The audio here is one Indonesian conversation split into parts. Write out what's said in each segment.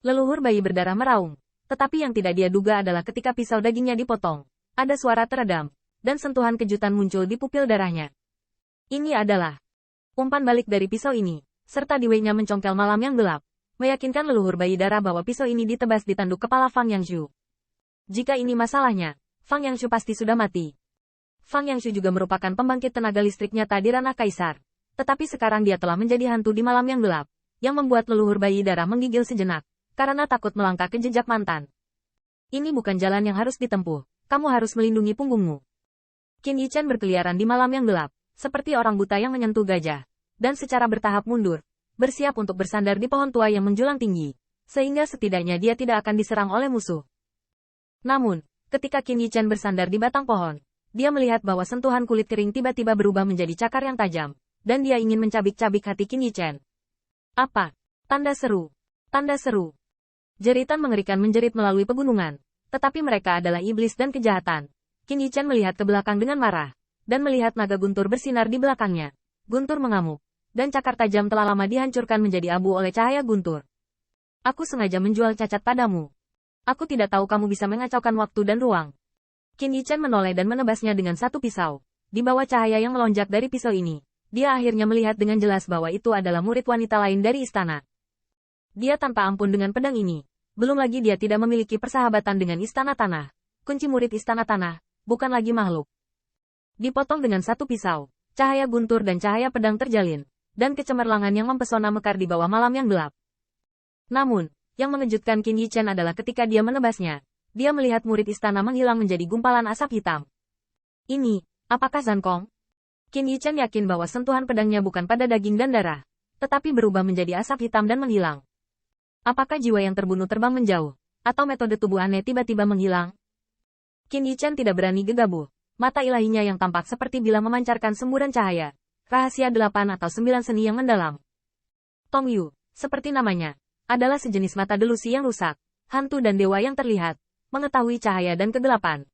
Leluhur bayi berdarah meraung. Tetapi yang tidak dia duga adalah ketika pisau dagingnya dipotong. Ada suara teredam. Dan sentuhan kejutan muncul di pupil darahnya. Ini adalah umpan balik dari pisau ini. Serta diweinya mencongkel malam yang gelap. Meyakinkan leluhur bayi darah bahwa pisau ini ditebas di tanduk kepala Fang Yangshu. Jika ini masalahnya, Fang Yangshu pasti sudah mati. Fang Yangshu juga merupakan pembangkit tenaga listrik nyata di ranah kaisar. Tetapi sekarang dia telah menjadi hantu di malam yang gelap. Yang membuat leluhur bayi darah menggigil sejenak. Karena takut melangkah ke jejak mantan. Ini bukan jalan yang harus ditempuh. Kamu harus melindungi punggungmu. Qin Yichen berkeliaran di malam yang gelap. Seperti orang buta yang menyentuh gajah. Dan secara bertahap mundur. Bersiap untuk bersandar di pohon tua yang menjulang tinggi. Sehingga setidaknya dia tidak akan diserang oleh musuh. Namun, ketika Qin Yichen bersandar di batang pohon, dia melihat bahwa sentuhan kulit kering tiba-tiba berubah menjadi cakar yang tajam. Dan dia ingin mencabik-cabik hati Qin Yichen. Apa? Tanda seru. Tanda seru. Jeritan mengerikan menjerit melalui pegunungan. Tetapi mereka adalah iblis dan kejahatan. Qin Yichen melihat ke belakang dengan marah. Dan melihat naga guntur bersinar di belakangnya. Guntur mengamuk. Dan cakar tajam telah lama dihancurkan menjadi abu oleh cahaya guntur. Aku sengaja menjual cacat padamu. Aku tidak tahu kamu bisa mengacaukan waktu dan ruang. Qin Yichen menoleh dan menebasnya dengan satu pisau. Di bawah cahaya yang melonjak dari pisau ini, dia akhirnya melihat dengan jelas bahwa itu adalah murid wanita lain dari istana. Dia tanpa ampun dengan pedang ini. Belum lagi dia tidak memiliki persahabatan dengan istana tanah. Kunci murid istana tanah, bukan lagi makhluk. Dipotong dengan satu pisau. Cahaya guntur dan cahaya pedang terjalin. Dan kecemerlangan yang mempesona mekar di bawah malam yang gelap. Namun, yang mengejutkan Qin Yichen adalah ketika dia menebasnya, dia melihat murid istana menghilang menjadi gumpalan asap hitam. Ini, apakah Zhan Kong? Qin Yichen yakin bahwa sentuhan pedangnya bukan pada daging dan darah, tetapi berubah menjadi asap hitam dan menghilang. Apakah jiwa yang terbunuh terbang menjauh, atau metode tubuh aneh tiba-tiba menghilang? Qin Yichen tidak berani gegabah, mata ilahinya yang tampak seperti bila memancarkan semburan cahaya. Rahasia 8 atau 9 seni yang mendalam. Tong Yu, seperti namanya, adalah sejenis mata delusi yang rusak, hantu dan dewa yang terlihat, mengetahui cahaya dan kegelapan.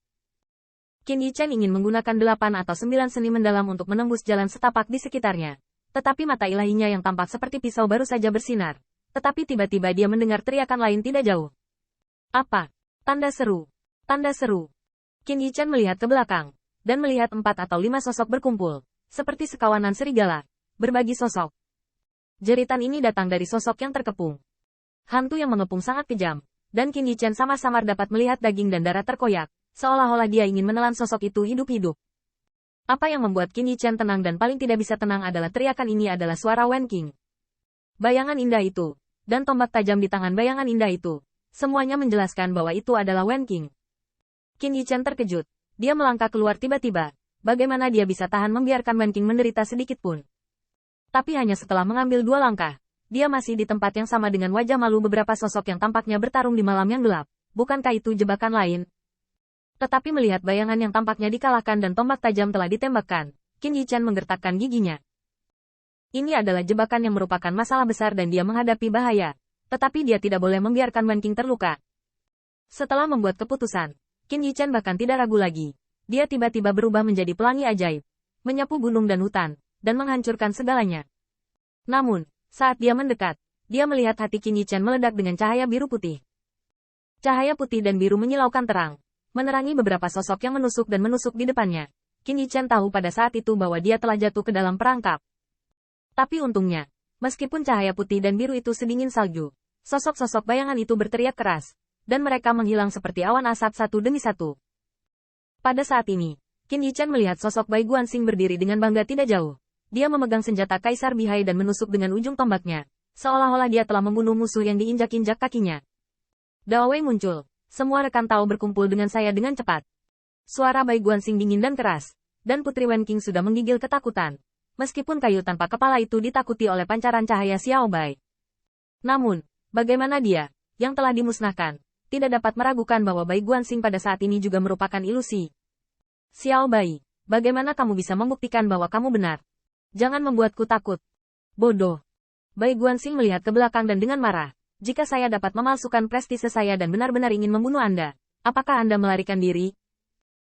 Qin Yichen ingin menggunakan 8 atau 9 seni mendalam untuk menembus jalan setapak di sekitarnya. Tetapi mata ilahinya yang tampak seperti pisau baru saja bersinar. Tetapi tiba-tiba dia mendengar teriakan lain tidak jauh. Apa? Tanda seru. Tanda seru. Qin Yichen melihat ke belakang, dan melihat 4 atau 5 sosok berkumpul. Seperti sekawanan serigala, berbagi sosok. Jeritan ini datang dari sosok yang terkepung. Hantu yang mengepung sangat kejam, dan Qin Yichen samar-samar dapat melihat daging dan darah terkoyak, seolah-olah dia ingin menelan sosok itu hidup-hidup. Apa yang membuat Qin Yichen tenang dan paling tidak bisa tenang adalah teriakan ini adalah suara Wen Qing. Bayangan indah itu, dan tombak tajam di tangan bayangan indah itu, semuanya menjelaskan bahwa itu adalah Wen Qing. Qin Yichen terkejut, dia melangkah keluar tiba-tiba. Bagaimana dia bisa tahan membiarkan Wen Qing menderita sedikit pun? Tapi hanya setelah mengambil 2 langkah, dia masih di tempat yang sama dengan wajah malu beberapa sosok yang tampaknya bertarung di malam yang gelap. Bukankah itu jebakan lain? Tetapi melihat bayangan yang tampaknya dikalahkan dan tombak tajam telah ditembakkan, Qin Yichen menggertakkan giginya. Ini adalah jebakan yang merupakan masalah besar dan dia menghadapi bahaya. Tetapi dia tidak boleh membiarkan Wen Qing terluka. Setelah membuat keputusan, Qin Yichen bahkan tidak ragu lagi. Dia tiba-tiba berubah menjadi pelangi ajaib, menyapu gunung dan hutan, dan menghancurkan segalanya. Namun, saat dia mendekat, dia melihat hati Qin Yichen meledak dengan cahaya biru putih. Cahaya putih dan biru menyilaukan terang, menerangi beberapa sosok yang menusuk dan menusuk di depannya. Qin Yichen tahu pada saat itu bahwa dia telah jatuh ke dalam perangkap. Tapi untungnya, meskipun cahaya putih dan biru itu sedingin salju, sosok-sosok bayangan itu berteriak keras, dan mereka menghilang seperti awan asap satu demi satu. Pada saat ini, Qin Yichen melihat sosok Bai Guanxing berdiri dengan bangga tidak jauh. Dia memegang senjata Kaisar Bihai dan menusuk dengan ujung tombaknya, seolah-olah dia telah membunuh musuh yang diinjak-injak kakinya. Dao Wei muncul. Semua rekan Tao berkumpul dengan saya dengan cepat. Suara Bai Guanxing dingin dan keras, dan Putri Wen Qing sudah menggigil ketakutan. Meskipun kayu tanpa kepala itu ditakuti oleh pancaran cahaya Xiao Bai. Namun, bagaimana dia, yang telah dimusnahkan, tidak dapat meragukan bahwa Bai Guanxing pada saat ini juga merupakan ilusi. Xiao Bai, bagaimana kamu bisa membuktikan bahwa kamu benar? Jangan membuatku takut. Bodoh. Bai Guanxing melihat ke belakang dan dengan marah. Jika saya dapat memalsukan prestise saya dan benar-benar ingin membunuh Anda, apakah Anda melarikan diri?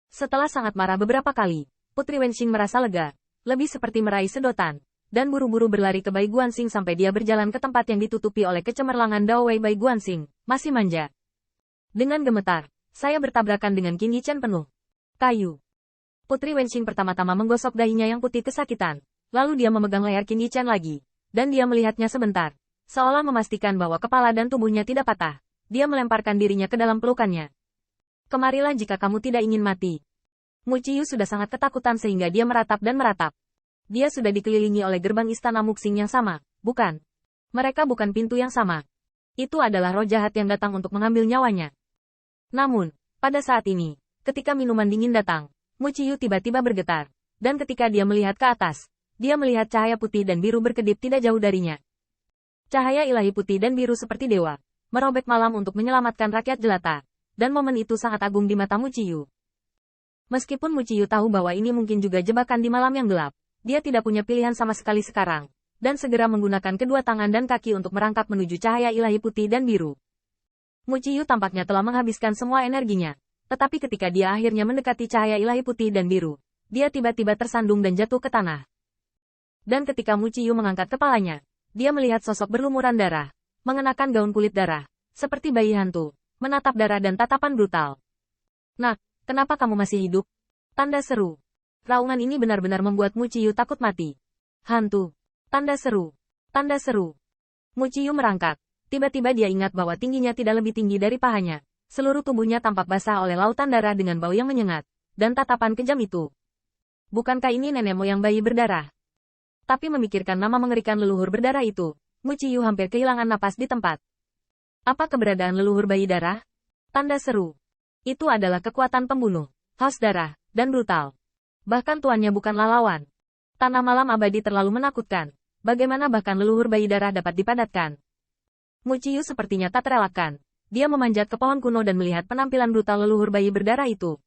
Setelah sangat marah beberapa kali, Putri Wenxing merasa lega, lebih seperti meraih sedotan, dan buru-buru berlari ke Bai Guanxing sampai dia berjalan ke tempat yang ditutupi oleh kecemerlangan Dao Wei. Bai Guanxing masih manja. Dengan gemetar, saya bertabrakan dengan Qin Yichen penuh kayu. Putri Wenxing pertama-tama menggosok dahinya yang putih kesakitan. Lalu dia memegang leher Qin Yichen lagi. Dan dia melihatnya sebentar. Seolah memastikan bahwa kepala dan tubuhnya tidak patah. Dia melemparkan dirinya ke dalam pelukannya. Kemarilah jika kamu tidak ingin mati. Mu Qiyu sudah sangat ketakutan sehingga dia meratap dan meratap. Dia sudah dikelilingi oleh gerbang istana Muxing yang sama, bukan? Mereka bukan pintu yang sama. Itu adalah roh jahat yang datang untuk mengambil nyawanya. Namun, pada saat ini, ketika minuman dingin datang, Mu Qiyu tiba-tiba bergetar. Dan ketika dia melihat ke atas, dia melihat cahaya putih dan biru berkedip tidak jauh darinya. Cahaya ilahi putih dan biru seperti dewa, merobek malam untuk menyelamatkan rakyat jelata. Dan momen itu sangat agung di mata Mu Qiyu. Meskipun Mu Qiyu tahu bahwa ini mungkin juga jebakan di malam yang gelap, dia tidak punya pilihan sama sekali sekarang, dan segera menggunakan kedua tangan dan kaki untuk merangkak menuju cahaya ilahi putih dan biru. Mu Qiyu tampaknya telah menghabiskan semua energinya, tetapi ketika dia akhirnya mendekati cahaya ilahi putih dan biru, dia tiba-tiba tersandung dan jatuh ke tanah. Dan ketika Mu Qiyu mengangkat kepalanya, dia melihat sosok berlumuran darah, mengenakan gaun kulit darah, seperti bayi hantu, menatap darah dan tatapan brutal. Nak, kenapa kamu masih hidup? Tanda seru. Raungan ini benar-benar membuat Mu Qiyu takut mati. Hantu. Tanda seru. Tanda seru. Mu Qiyu merangkak. Tiba-tiba dia ingat bahwa tingginya tidak lebih tinggi dari pahanya. Seluruh tubuhnya tampak basah oleh lautan darah dengan bau yang menyengat. Dan tatapan kejam itu. Bukankah ini nenek moyang bayi berdarah? Tapi memikirkan nama mengerikan leluhur berdarah itu, Mu Qiyu hampir kehilangan napas di tempat. Apa keberadaan leluhur bayi darah? Tanda seru. Itu adalah kekuatan pembunuh, haus darah, dan brutal. Bahkan tuannya bukanlah lawan. Tanah malam abadi terlalu menakutkan. Bagaimana bahkan leluhur bayi darah dapat dipadatkan? Mu Qiyu sepertinya tak terelakkan. Dia memanjat ke pohon kuno dan melihat penampilan brutal leluhur bayi berdarah itu.